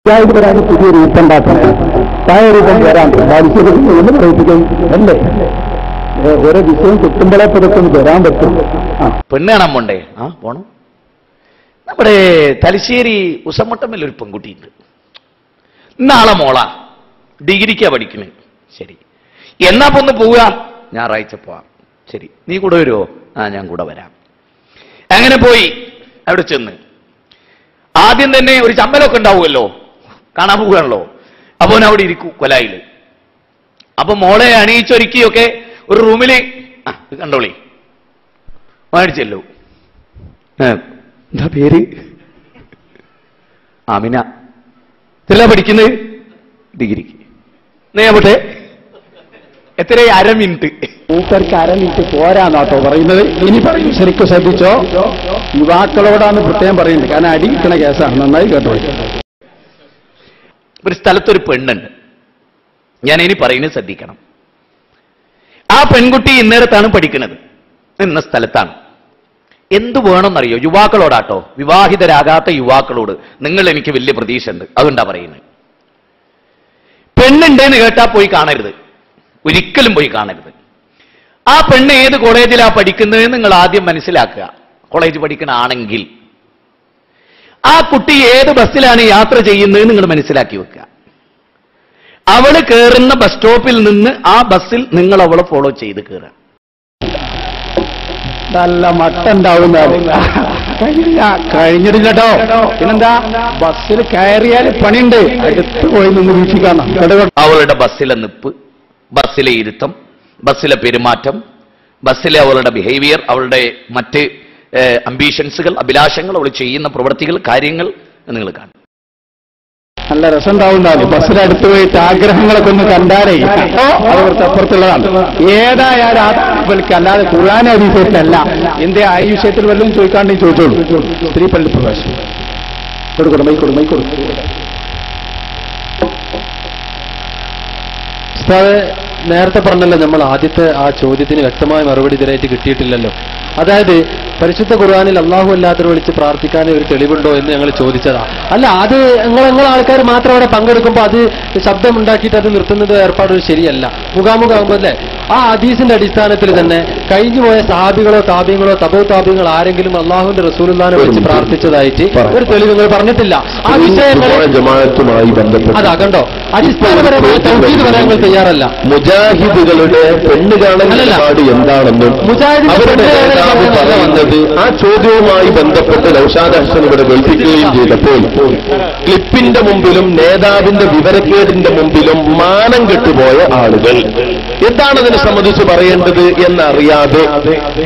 ായിട്ട് വരാൻ പുതിയൊരു രൂപമുണ്ടാക്കണം. തായ രൂപം വരാൻ ബാലിശ്ശേരി എന്ന് പ്രവർത്തിക്കും അല്ലേ? ഓരോ വിഷയം കിട്ടുമ്പോഴേ പുറത്തും വരാൻ പറ്റും. പെണ്ണ് കാണാൻ പോണ്ടേ? പോണം. നമ്മുടെ തലശ്ശേരി ഉസമട്ടമ്മൽ ഒരു പെൺകുട്ടിയുണ്ട്. നാളെ മോളാ ഡിഗ്രിക്കാ പഠിക്കുന്നത്. ശരി, എന്നാ പൊന്ന് പോവുക? ഞായറാഴ്ച പോവാം. ശരി, നീ കൂടെ വരുമോ? ഞാൻ കൂടെ വരാം. അങ്ങനെ പോയി അവിടെ ചെന്ന് ആദ്യം തന്നെ ഒരു ചമ്മലൊക്കെ ഉണ്ടാവുമല്ലോ, കാണാൻ പോവുകയാണല്ലോ. അപ്പൊ അവിടെ ഇരിക്കൂ കൊലായില്. അപ്പൊ മോളെ അണിയിച്ചൊരുക്കിയൊക്കെ ഒരു റൂമില് കണ്ടോളി മേടിച്ചല്ലോ. എന്താ പേര്? ആമിന. ഇതെല്ലാ പഠിക്കുന്നത്? ഡിഗ്രിക്ക്. നേപട്ടെ എത്രയായി? 1/2 മിനിറ്റ്. മൂപ്പർക്ക് 1/2 മിനിറ്റ് പോരാന്നാട്ടോ പറയുന്നത്. ഇനി പറയും, ശരിക്കും ശ്രദ്ധിച്ചോ. യുവാക്കളോടാണ് പ്രത്യേകം പറയുന്നത്, കാരണം അടി കിട്ടണ കേസാണ്. നന്നായി കേട്ടോ. ഒരു സ്ഥലത്തൊരു പെണ്ണുണ്ട്. ഞാൻ ഇനി പറയുന്നത് ശ്രദ്ധിക്കണം. ആ പെൺകുട്ടി ഇന്നേരത്താണ് പഠിക്കുന്നത്, ഇന്ന സ്ഥലത്താണ്. എന്തു വേണമെന്നറിയോ? യുവാക്കളോടാട്ടോ, വിവാഹിതരാകാത്ത യുവാക്കളോട് നിങ്ങൾ എനിക്ക് വലിയ പ്രതീക്ഷ ഉണ്ട്, അതുകൊണ്ടാ പറയുന്നത്. പെണ്ണുണ്ടെന്ന് കേട്ടാ പോയി കാണരുത്, ഒരിക്കലും പോയി കാണരുത്. ആ പെണ്ണ് ഏത് കോളേജിലാ പഠിക്കുന്നത് നിങ്ങൾ ആദ്യം മനസ്സിലാക്കുക. കോളേജ് പഠിക്കണ ആണെങ്കിൽ ആ കുട്ടി ഏത് ബസ്സിലാണ് യാത്ര ചെയ്യുന്നത് നിങ്ങൾ മനസ്സിലാക്കി വെക്കുക. അവള് കയറുന്ന ബസ് സ്റ്റോപ്പിൽ നിന്ന് ആ ബസ്സിൽ നിങ്ങൾ അവളെ ഫോളോ ചെയ്ത് കയറുക. നല്ല മട്ടുണ്ടാവും. കഴിഞ്ഞിട്ടില്ലട്ടോ. പിന്നെന്താ, ബസ്സിൽ കയറിയാൽ പണിയുണ്ട്, അടുത്ത് പോയി നിന്ന് വീക്ഷിക്കണം. അവളുടെ ബസ്സിലെ നിപ്പ്, ബസ്സിലെ ഇരുത്തം, ബസ്സിലെ പെരുമാറ്റം, ബസ്സിലെ അവളുടെ ബിഹേവിയർ, അവളുടെ മറ്റ് അംബീഷൻസുകൾ, അഭിലാഷങ്ങൾ, അവൾ ചെയ്യുന്ന പ്രവൃത്തികൾ, കാര്യങ്ങൾ നിങ്ങൾ കാണും. നല്ല രസമുണ്ടാവുന്നതാണ്. ബസ്സിലടുത്ത് പോയിട്ട് ആഗ്രഹങ്ങളൊക്കെ ഒന്ന് കണ്ടാലേ അത് കുറച്ച് അപ്പുറത്തുള്ളതാണ്. ഏതായാലും ആൾക്ക് അല്ലാതെ ഖുർആൻ ഹദീസല്ല. എന്റെ ആ വിഷയത്തിൽ വല്ലതും ചോദിക്കാണ്ടെങ്കിൽ ചോദിച്ചോളൂ. സ്ത്രീ പള്ളി പ്രവേശനം കൊടുക്കും. നേരത്തെ പറഞ്ഞല്ലോ, നമ്മൾ ആദ്യത്തെ ആ ചോദ്യത്തിന് വ്യക്തമായ മറുപടി ഇതുവരെയായിട്ട് കിട്ടിയിട്ടില്ലല്ലോ. അതായത് പരിശുദ്ധ ഖുർആനിൽ അള്ളാഹു അല്ലാത്തവരെ വിളിച്ച് പ്രാർത്ഥിക്കാൻ ഒരു തെളിവുണ്ടോ എന്ന് ഞങ്ങൾ ചോദിച്ചതാ. അല്ല, അത് നിങ്ങൾ ആൾക്കാർ മാത്രം അവിടെ പങ്കെടുക്കുമ്പോൾ അത് ശബ്ദം ഉണ്ടാക്കിയിട്ട് അത് നിർത്തുന്നത് ഏർപ്പാട് ശരിയല്ല. മുഖാമുഖാകുമ്പോൾ അല്ലേ? ആ ഹദീസിന്റെ അടിസ്ഥാനത്തിൽ തന്നെ കഴിഞ്ഞു പോയ സഹാബികളോ താബികളോ തബോ താബികൾ ആരെങ്കിലും അള്ളാഹുവിന്റെ റസൂലുള്ളാഹിനെ വിളിച്ച് പ്രാർത്ഥിച്ചതായിട്ട് ഒരു തെളിവ് നിങ്ങൾ പറഞ്ഞിട്ടില്ല. ആ വിഷയങ്ങളുമായി ബന്ധപ്പെട്ട് അതാ കണ്ടോ, അടിസ്ഥാനപരമായ തൗഹീദ് പറയാൻ നിങ്ങൾ തയ്യാറല്ല. മുജാഹിദുകളുടെ പെണ്ണ് കാണൽ എന്താണെന്നും പറയുന്നത് ആ ചോദ്യവുമായി ബന്ധപ്പെട്ട് നൗഷാദ് ഹസൻ ഇവിടെ കേൾപ്പിക്കുകയും ചെയ്തപ്പോൾ ക്ലിപ്പിന്റെ മുമ്പിലും നേതാവിന്റെ വിവരക്കേടിന്റെ മുമ്പിലും മാനം കെട്ടുപോയ ആളുകൾ എന്താണ് അതിനെ സംബന്ധിച്ച് പറയേണ്ടത് എന്നറിയാതെ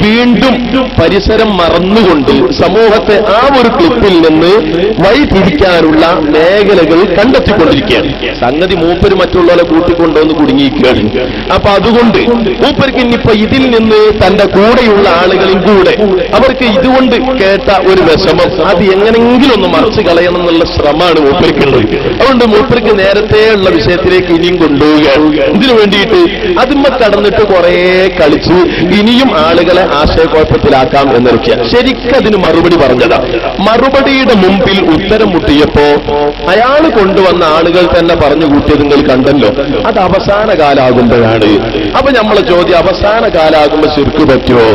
വീണ്ടും പരിസരം മറന്നുകൊണ്ട് സമൂഹത്തെ ആ ഒരു ക്ലിപ്പിൽ നിന്ന് വഴിതിരിക്കാനുള്ള മേഖലകൾ കണ്ടെത്തിക്കൊണ്ടിരിക്കുകയാണ്. സംഗതി മൂപ്പര് മറ്റുള്ളവരെ കൂട്ടിക്കൊണ്ടുവന്ന് കുടുങ്ങിയിരിക്കുകയാണ്. അപ്പൊ അതുകൊണ്ട് മൂപ്പർക്ക് ഇനിയിപ്പോ ഇതിൽ നിന്ന് തന്റെ കൂടെയുള്ള ആളുകളിൽ കൂടെ അവർക്ക് ഇതുകൊണ്ട് കേട്ട ഒരു വിഷമം അത് എങ്ങനെങ്കിലും ഒന്ന് മറച്ചു കളയണം എന്നുള്ള ശ്രമമാണ് മൂപ്പർക്കുള്ളത്. അതുകൊണ്ട് മൂപ്പർക്ക് നേരത്തെയുള്ള വിഷയത്തിലേക്ക് ഇനിയും കൊണ്ടുപോവുകയാണ്. ഇതിനു വേണ്ടിയിട്ട് അതിന്മ കടന്നിട്ട് കുറെ കളിച്ച് ഇനിയും ആളുകളെ ആശയക്കുഴപ്പത്തിലാക്കാം എന്നൊക്കെ ശരിക്കതിന് മറുപടി പറഞ്ഞതാ. മറുപടിയുടെ മുമ്പിൽ ഉത്തരം മുട്ടിയപ്പോ അയാൾ കൊണ്ടുവന്ന ആളുകൾ തന്നെ പറഞ്ഞു കൂട്ടിയത് നിങ്ങൾ കണ്ടല്ലോ. അത് അവസാന കാലാകുമ്പോഴാണ്. അപ്പൊ നമ്മളെ ചോദ്യം, അവസാന കാലാകുമ്പോ ശിർക്ക് പറ്റുമോ?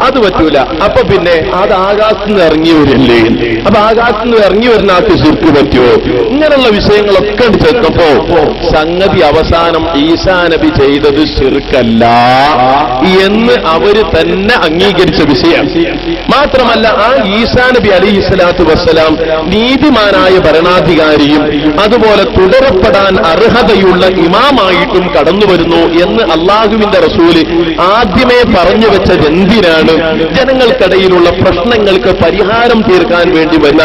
അത് പറ്റൂല. അപ്പൊ പിന്നെ അത് ആകാശത്ത് നിന്ന് ഇറങ്ങി വരില്ലേ? അപ്പൊ ആകാശത്ത് നിന്ന് ഇറങ്ങി വരുന്ന ആൾക്ക് ശിർക്ക് പറ്റുമോ? ഇങ്ങനെയുള്ള വിഷയങ്ങളൊക്കെ ചേർത്തപ്പോ സംഗതി അവസാനം ഈസാ നബി ചെയ്തത് ശിർക്കല്ല എന്ന് അവര് തന്നെ അംഗീകരിച്ച വിഷയം. മാത്രമല്ല ആ ഈസാ നബി അലൈഹി സ്വലാത്തു വസ്സലാം നീതിമാനായ ഭരണാധികാരിയും അതുപോലെ തുടരപ്പെടാൻ അർഹതയുള്ള ഇമാമായിട്ടും കടന്നു വരുന്നു എന്ന് അള്ളാഹുവിന്റെ റസൂല് ആദ്യമേ പറഞ്ഞു വെച്ചത് എന്തിനാണ്? ജനങ്ങൾക്കിടയിലുള്ള പ്രശ്നങ്ങൾക്ക് പരിഹാരം തീർക്കാൻ വേണ്ടി വരുന്ന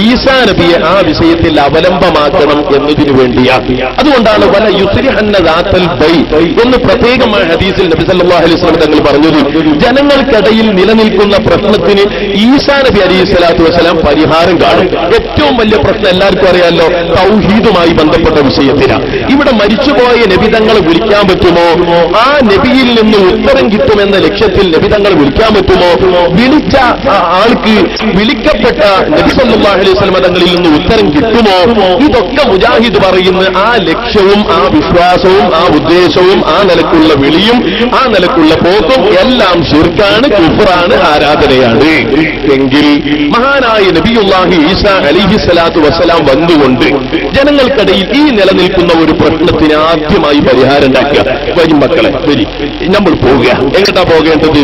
ഈസാ നബിയെ ആ വിഷയത്തിൽ അവലംബമാക്കണം എന്നതിനു വേണ്ടിയാണ്. അതുകൊണ്ടാണ് വല യുസ്രിഹന്ന ദാത്തൽ ബൈ എന്ന് പ്രത്യേകമായ ഹദീസിൽ നബി സല്ലല്ലാഹു അലൈഹി വസല്ലം തങ്ങൾ പറഞ്ഞത്. ജനങ്ങൾക്കിടയിൽ നിലനിൽക്കുന്ന പ്രശ്നത്തിന് ഈസാ നബി അലൈഹി സ്വലാത്തു വസ്സലാം പരിഹാരം കാണും. ഏറ്റവും വലിയ പ്രശ്നം എല്ലാവർക്കും അറിയാമല്ലോ, തൗഹീദുമായി ബന്ധപ്പെട്ട വിഷയത്തിലാണ്. ഇവിടെ മരിച്ചുപോയ നബിതങ്ങളെ വിളിക്കാൻ പറ്റുമോ? ആ നബിയിൽ നിന്ന് ഉത്തരം കിട്ടുമെന്ന ലക്ഷ്യത്തിൽ നബിതങ്ങളെ വിളിക്കാൻ പറ്റുമോ? വിളിച്ച ആൾക്ക് വിളിക്കപ്പെട്ട നബി സല്ലല്ലാഹു അലൈഹി വസല്ലം തങ്ങളിൽ നിന്ന് ഉത്തരം കിട്ടുമോ? ഇതൊക്കെ മുജാഹിദ് പറയുന്ന ആ ലക്ഷ്യവും ആ വിശ്വാസവും ആ ഉദ്ദേശവും ആ നിലക്കുള്ള വിളിയും ആ നിലക്കുള്ള പോക്കും എല്ലാം ശിർക്കാണ്, കുഫ്റാണ്, ആരാധനയാണ്. എങ്കിൽ മഹാനായ നബിയുല്ലാഹി ഈസാ അലൈഹിസ്സലാത്തു വസ്സലാം വന്നുകൊണ്ട് ജനങ്ങൾക്കിടയിൽ ഈ നിലനിൽക്കുന്ന ഒരു പ്രശ്നത്തിന് ആദ്യമായി പരിഹാരം ഉണ്ടാക്കുക. വരും മക്കളെ, വരി, നമ്മൾ പോവുക. എങ്ങോട്ടാ പോകേണ്ടത്?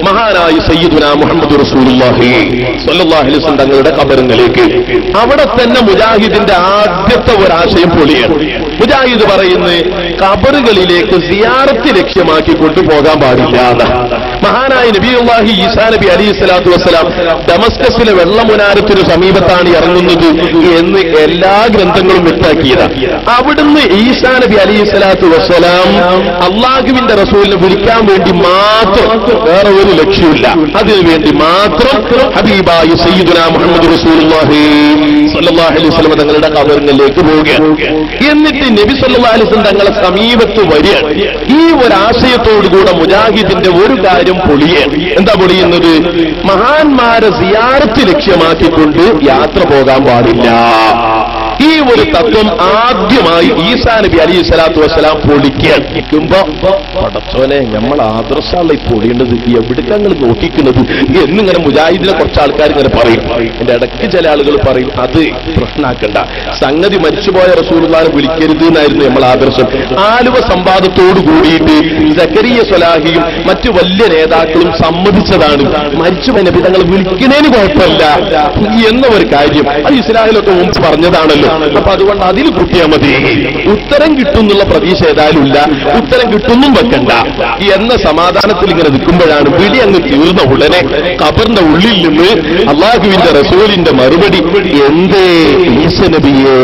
മഹാനായ സയ്യിദുനാ മുഹമ്മദ് റസൂലുള്ളാഹി സ്വല്ലല്ലാഹു അലൈഹി വസല്ലം തങ്ങളുടെ ഖബറിലേക്ക്. അവിടെ തന്നെ മുജാഹിദിന്റെ ആദ്യത്തെ ഒരാശയം പൊളിയാണ്. മുജാഹിദ് പറയുന്നത് ഖബറുകളിലേക്ക് സിയാറത്ത് ലക്ഷ്യമാക്കി കൊണ്ടുപോകാൻ പാടില്ല. മഹാനായ നബിയുല്ലാഹി ഈസാ നബി അലൈഹിസ്സലാത്തു വസ്സലാം ഡമസ്കസിലെ വെള്ളമുനാരത്തിനു സമീപത്താണ് ഇറങ്ങുന്നത് എന്ന് എല്ലാ ഗ്രന്ഥങ്ങളും വ്യക്തമാക്കിയതാണ്. അവിടുന്ന് ഈസാ നബി അലൈഹിസ്സലാത്തു വസ്സലാം അള്ളാഹുവിന്റെ റസൂലിനെ വിളിക്കാൻ വേണ്ടി മാത്രം, വേറെ ഒരു ലക്ഷ്യമില്ല, അതിനു വേണ്ടി മാത്രം ഹബീബായ സയ്യിദുനാ മുഹമ്മദ് റസൂലുള്ളാഹി സ്വല്ലല്ലാഹു അലൈഹി വസല്ലം തങ്ങളുടെ ഖബറിലേക്ക് പോവുകയാണ്. എന്നിട്ട് നബി സല്ലല്ലാഹു അലൈഹി വസല്ലം തങ്ങളെ സമീപത്ത് വരികയാണ്. ഈ ഒരാശയത്തോടുകൂടെ മുജാഹിദിന്റെ ഒരു കാര്യം പൊളിയാണ്. എന്താ പൊളിയുന്നത്? മഹാന്മാരെ സിയാറത്ത് ലക്ഷ്യമാക്കിക്കൊണ്ട് യാത്ര പോകാൻ പാടില്ല. ഈ ഒരു തത്വം ആദ്യമായി ഈസാ നബി അലൈഹി സ്വലാത്തു വസ്സലാം പൊളിക്കുമ്പോ, പടച്ചോനെ, നമ്മൾ ആദർശാണ് ഈ പൊളിയേണ്ടത്, എവിടേക്കങ്ങൾ നോക്കിക്കുന്നത് എന്നിങ്ങനെ മുജാഹിദിനെ കുറച്ച് ആൾക്കാർ ഇങ്ങനെ പറയും. എന്റെ ഇടയ്ക്ക് ചില ആളുകൾ പറയും, അത് പ്രശ്നമാക്കണ്ട, സംഗതി മരിച്ചുപോയ റസൂലുള്ളാഹിനെ വിളിക്കരുത് എന്നായിരുന്നു നമ്മൾ ആദർശം. ആലുവ സംവാദത്തോടു കൂടിയിട്ട് സക്കരിയ സ്വലാഹിയും മറ്റു വലിയ നേതാക്കളും സമ്മതിച്ചതാണ് മരിച്ചുപോയ നബി തങ്ങളെ വിളിക്കുന്നതിന് കുഴപ്പമില്ല എന്ന ഒരു കാര്യം. അത് ഇസ്ലാമിലൊക്കെ മുമ്പ് പറഞ്ഞതാണല്ലോ. അപ്പൊ അതുകൊണ്ട് അതിൽ കുട്ടിയാൽ മതി, ഉത്തരം കിട്ടുന്നുള്ള പ്രതീക്ഷ ഏതായാലും ഇല്ല, ഉത്തരം കിട്ടുന്നും വെക്കണ്ട എന്ന സമാധാനത്തിൽ ഇങ്ങനെ നിൽക്കുമ്പോഴാണ് വിളി അങ്ങ് തീർന്ന ഉടനെ ഖബറിന്റെ ഉള്ളിൽ നിന്ന് അള്ളാഹുവിന്റെ റസൂലിന്റെ മറുപടി, എന്തേ ഈസാ നബിയേ?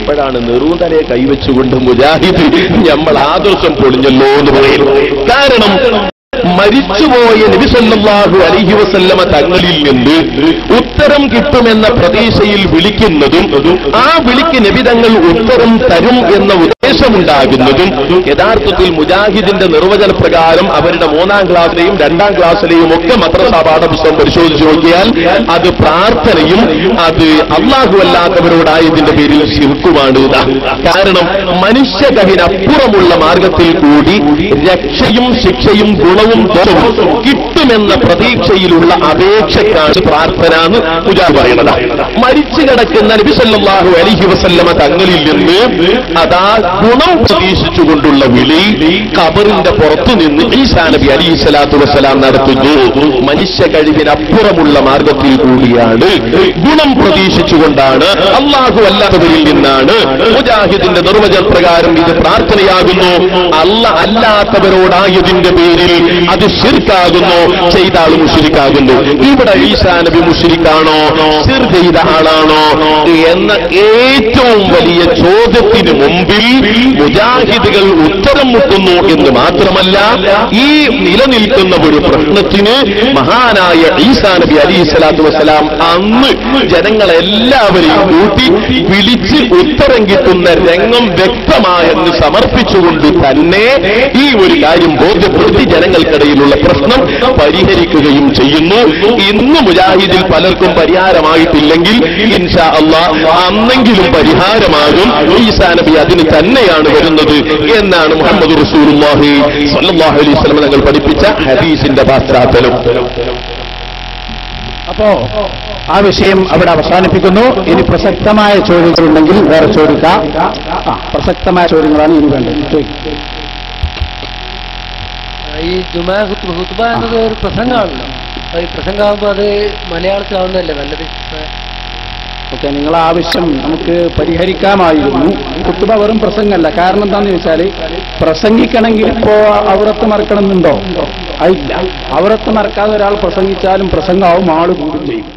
അപ്പോഴാണ് നെറൂതലയെ കൈവച്ചുകൊണ്ട് മുജാഹിദ് നമ്മൾ ആദർശം പൊളിഞ്ഞല്ലോ എന്ന് പറയുന്നു. കാരണം മരിച്ചുപോയ നബി സല്ലല്ലാഹു അലൈഹി വസല്ലമ തങ്ങളിൽ നിന്ന് ഉത്തരം കിട്ടുമെന്ന പ്രതീക്ഷയിൽ വിളിക്കുന്നതും ആ വിളിക്ക് നബി തങ്ങൾ ഉത്തരം തരും എന്ന ഉദ്ദേശമുണ്ടാകുന്നതും യഥാർത്ഥത്തിൽ മുജാഹിദിന്റെ നിർവചന പ്രകാരം അവരുടെ 3ാം ക്ലാസ്സിലെയും 2ാം ക്ലാസ്സിലെയും ഒക്കെ മദ്രസ പാഠപുസ്തകം പരിശോധിച്ച് നോക്കിയാൽ അത് പ്രാർത്ഥനയും അത് അല്ലാഹു അല്ലാത്തവരോടായതിന്റെ പേരിൽ ശിർക്കുമാണ്. കാരണം മനുഷ്യകഹിനപ്പുറമുള്ള മാർഗത്തിൽ കൂടി രക്ഷയും ശിക്ഷയും ഗുണവും ദോഷവും കിട്ടുമെന്ന പ്രതീക്ഷയിലുള്ള അപേക്ഷക്കാണ് പ്രാർത്ഥന എന്ന് മുജാഹിദ് പറയുന്നത്. മരിച്ചു കിടക്കുന്ന നബി സല്ലല്ലാഹു അലൈഹി വസല്ലമ തങ്ങളിൽ നിന്ന് അതാ ഗുണം പ്രതീക്ഷിച്ചുകൊണ്ടുള്ള വിളി ഖബറിന്റെ പുറത്തു നിന്ന് ഈസാ നബി അലൈഹി സ്വലാത്തു വസ്സലാം നടത്തുന്നു. മനുഷ്യ കഴിവിനപ്പുറമുള്ള മാർഗത്തിൽ കൂടിയാണ്, ഗുണം പ്രതീക്ഷിച്ചുകൊണ്ടാണ്, അല്ലാഹു അല്ലാത്തവരിൽ നിന്നാണ്. മുജാഹിദിന്റെ നിർവചന പ്രകാരം ഇത് പ്രാർത്ഥനയാകുന്നു. അല്ലാത്തവരോടായതിന്റെ പേരിൽ അത് ശിർക്കാകുന്നു, ചെയ്ത ആൾ മുശ്രിക്കാകുന്നു. ഇവിടെ ഈസാ നബി മുശ്രിക്കാണോ, ശിർ ചെയ്ത ആളാണോ എന്ന ഏറ്റവും വലിയ ചോദ്യത്തിന് മുമ്പിൽ മുജാഹിദുകൾ ഉത്തരം മുട്ടുന്നു എന്ന് മാത്രമല്ല, ഈ നിലനിൽക്കുന്ന ഒരു പ്രശ്നത്തിന് മഹാനായ ഈസാ നബി അലൈഹി സ്വലാത്തു വസ്സലാം അന്ന് ജനങ്ങളെല്ലാവരെയും കൂട്ടി വിളിച്ച് ഉത്തരം കിട്ടുന്ന രംഗം വ്യക്തമായെന്ന് സമർപ്പിച്ചുകൊണ്ട് തന്നെ ഈ ഒരു കാര്യം ബോധ്യപ്പെടുത്തി ജനങ്ങൾക്കിടയിലുള്ള പ്രശ്നം പരിഹരിക്കുകയും ചെയ്യുന്നു. ഇന്ന് മുജാഹിദിൽ പലർക്കും പരിഹാരമായിട്ടില്ലെങ്കിൽ ഇൻഷാ അല്ലാഹ് അന്നെങ്കിലും പരിഹാരമാകും. ഈസാ നബി അതിന് തന്നെയാണ് വരുന്നത് എന്നാണ് മുഹമ്മദ് റസൂലുള്ളാഹി സ്വല്ലല്ലാഹു അലൈഹി വസല്ലം തങ്ങൾ പഠിപ്പിച്ച ഹദീസിന്റെ പശ്ചാത്തലം. അപ്പോ ആ വിഷയം അവിടെ അവസാനിപ്പിക്കുന്നു. ഇനി പ്രസക്തമായ ചോദ്യങ്ങളുണ്ടെങ്കിൽ വേറെ ചോദിക്കാം. പ്രസക്തമായ ചോദ്യങ്ങളാണ് ഇനി വേണ്ടത്. ഈ ജുമാ ഖുത്ബ എന്നത് ഒരു പ്രസംഗമാണല്ലോ. ഈ പ്രസംഗമാകുമ്പോൾ അത് മലയാളത്തിലാവുന്നതല്ലേ നല്ലത്? ഓക്കെ, നിങ്ങളെ ആവശ്യം നമുക്ക് പരിഹരിക്കാമായിരുന്നു. ഖുത്ബ വെറും പ്രസംഗമല്ല. കാരണം എന്താണെന്ന് ചോദിച്ചാൽ, പ്രസംഗിക്കണമെങ്കിൽ ഇപ്പോ ഔറത്ത് മറക്കണമെന്നുണ്ടോ? അതില്ല. ഔറത്ത് മറക്കാതെ ഒരാൾ പ്രസംഗിച്ചാലും പ്രസംഗമാവും, ആള് കൂടും ചെയ്യും.